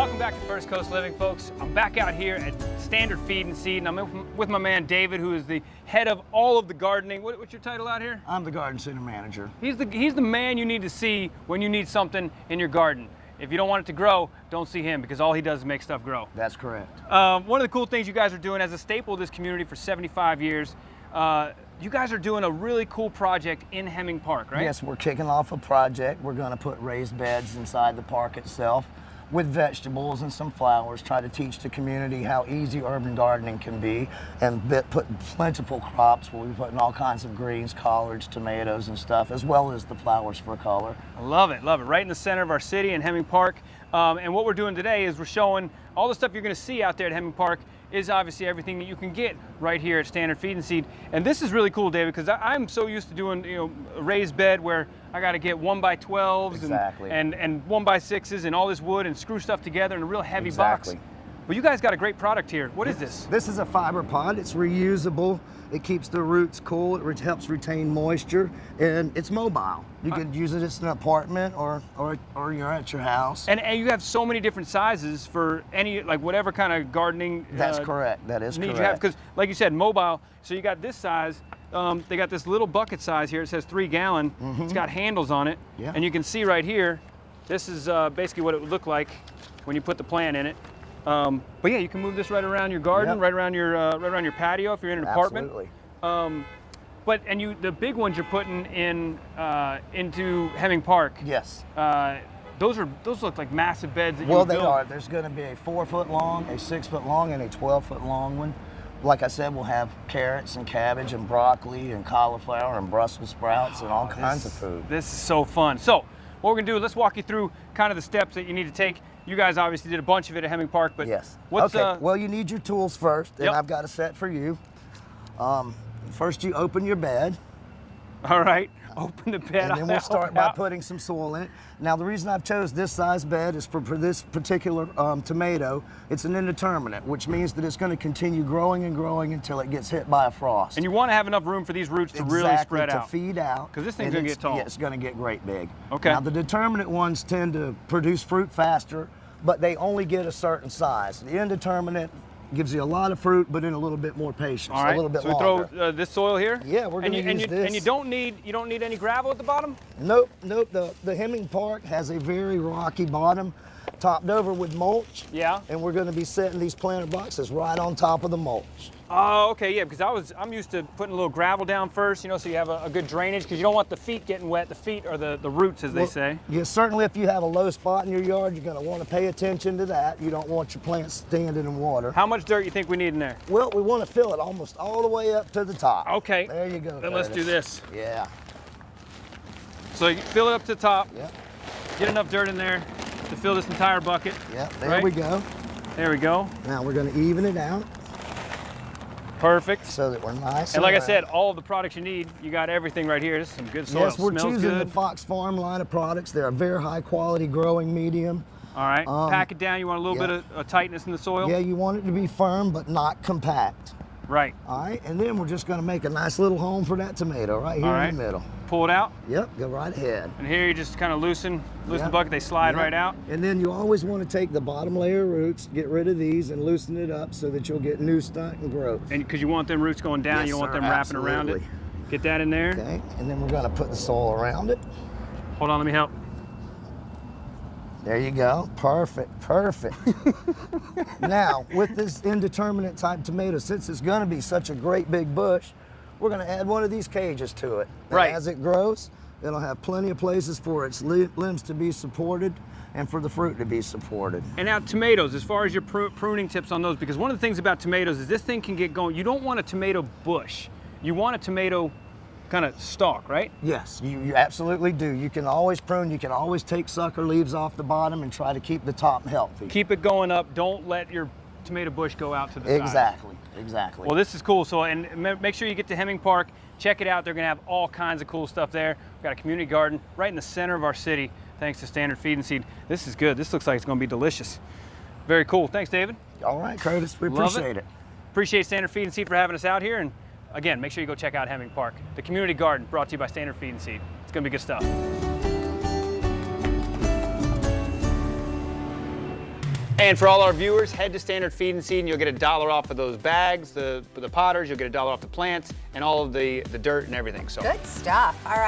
Welcome back to First Coast Living, folks. I'm back out here at Standard Feed and Seed, and I'm with my man David, who is the head of all of the gardening. What's your title out here? I'm the garden center manager. He's the man you need to see when you need something in your garden. If you don't want it to grow, don't see him, because all he does is make stuff grow. That's correct. One of the cool things you guys are doing as a staple of this community for 75 years, you guys are doing a really cool project in Hemming Park, right? Yes, we're kicking off a project. We're going to put raised beds inside the park itself with vegetables and some flowers, try to teach the community how easy urban gardening can be, and put plentiful crops. We'll be putting all kinds of greens, collards, tomatoes and stuff, as well as the flowers for color. I love it, right in the center of our city in Hemming Park. And what we're doing today is we're showing all the stuff you're gonna see out there at Hemming Park is obviously everything that you can get right here at Standard Feed and Seed. And this is really cool, David, because I'm so used to doing a raised bed where I got to get 1x12s exactly. and 1x6s and all this wood and screw stuff together in a real heavy box. But you guys got a great product here. What is this? This is a fiber pot. It's reusable. It keeps the roots cool. It helps retain moisture, and it's mobile. You can use it as an apartment or you're at your house. And you have so many different sizes for any, like whatever kind of gardening. That's correct. That is correct. You have, because like you said, mobile. So you got this size. They got this little bucket size here. It says 3 gallon. Mm-hmm. It's got handles on it. Yeah. And you can see right here, this is basically what it would look like when you put the plant in it. But yeah, you can move this right around your garden, yep. right around your patio if you're in an apartment. Absolutely. But the big ones you're putting in into Hemming Park. Yes. Those look like massive beds. Well, they are. There's going to be a 4-foot long, a 6-foot long, and a 12-foot long one. Like I said, we'll have carrots and cabbage and broccoli and cauliflower and Brussels sprouts and all kinds of food. This is so fun. So what we're gonna do, let's walk you through kind of the steps that you need to take. You guys obviously did a bunch of it at Hemming Park, but yes. What's okay. Well, you need your tools first, and yep. I've got a set for you. First, you open your bed. All right. Open the bed. And then we'll start by putting some soil in it. Now, the reason I've chose this size bed is for this particular tomato. It's an indeterminate, which means that it's going to continue growing and growing until it gets hit by a frost. And you want to have enough room for these roots to really spread out. To feed out. Because this thing's going to get tall. Yeah, it's going to get great big. Okay. Now, the determinate ones tend to produce fruit faster, but they only get a certain size. The indeterminate gives you a lot of fruit, but in a little bit more patience, all right. a little bit so longer. We throw this soil here? Yeah, we're going to use this. And you don't need any gravel at the bottom? Nope. The Hemming Park has a very rocky bottom, topped over with mulch. Yeah. And we're going to be setting these planter boxes right on top of the mulch. Oh, okay, yeah, because I'm used to putting a little gravel down first, so you have a good drainage, because you don't want the feet getting wet. The feet are the roots, as they say. Yeah, certainly if you have a low spot in your yard, you're going to want to pay attention to that. You don't want your plants standing in water. How much dirt you think we need in there? Well, we want to fill it almost all the way up to the top. Okay. There you go. Then let's do this. Yeah. So you fill it up to the top. Yep. Get enough dirt in there to fill this entire bucket. Yep, there we go. There we go. Now we're going to even it out. Perfect. So that we're nice. And like I said, all of the products you need, you got everything right here. This is some good soil. Yes, we're Smells choosing good. the Fox Farm line of products. They're a very high quality growing medium. All right, pack it down. You want a little bit of tightness in the soil? Yeah, you want it to be firm but not compact. Right. All right, and then we're just going to make a nice little home for that tomato right here in the middle. Pull it out? Yep, go right ahead. And here you just kind of loosen the bucket. They slide right out. And then you always want to take the bottom layer of roots, get rid of these, and loosen it up so that you'll get new stock and growth. And because you want them roots going down, you don't want them wrapping around it. Get that in there. Okay, and then we're going to put the soil around it. Hold on, let me help. There you go. Perfect, perfect. Now, with this indeterminate type tomato, since it's going to be such a great big bush, we're going to add one of these cages to it. And right. As it grows, it'll have plenty of places for its limbs to be supported and for the fruit to be supported. And now tomatoes, as far as your pruning tips on those, because one of the things about tomatoes is this thing can get going. You don't want a tomato bush. You want a tomato kind of stalk, right? Yes, you absolutely do. You can always prune, you can always take sucker leaves off the bottom and try to keep the top healthy. Keep it going up. Don't let your tomato bush go out to the side. Exactly. Well, this is cool. So, and make sure you get to Hemming Park. Check it out. They're going to have all kinds of cool stuff there. We've got a community garden right in the center of our city, thanks to Standard Feed and Seed. This is good. This looks like it's going to be delicious. Very cool. Thanks, David. All right, Curtis. We appreciate it. Appreciate Standard Feed and Seed for having us out here. And again, make sure you go check out Hemming Park. The community garden brought to you by Standard Feed and Seed. It's going to be good stuff. And for all our viewers, head to Standard Feed and Seed and you'll get $1 off of those bags, the potters, you'll get $1 off the plants, and all of the dirt and everything. So Good stuff. All right.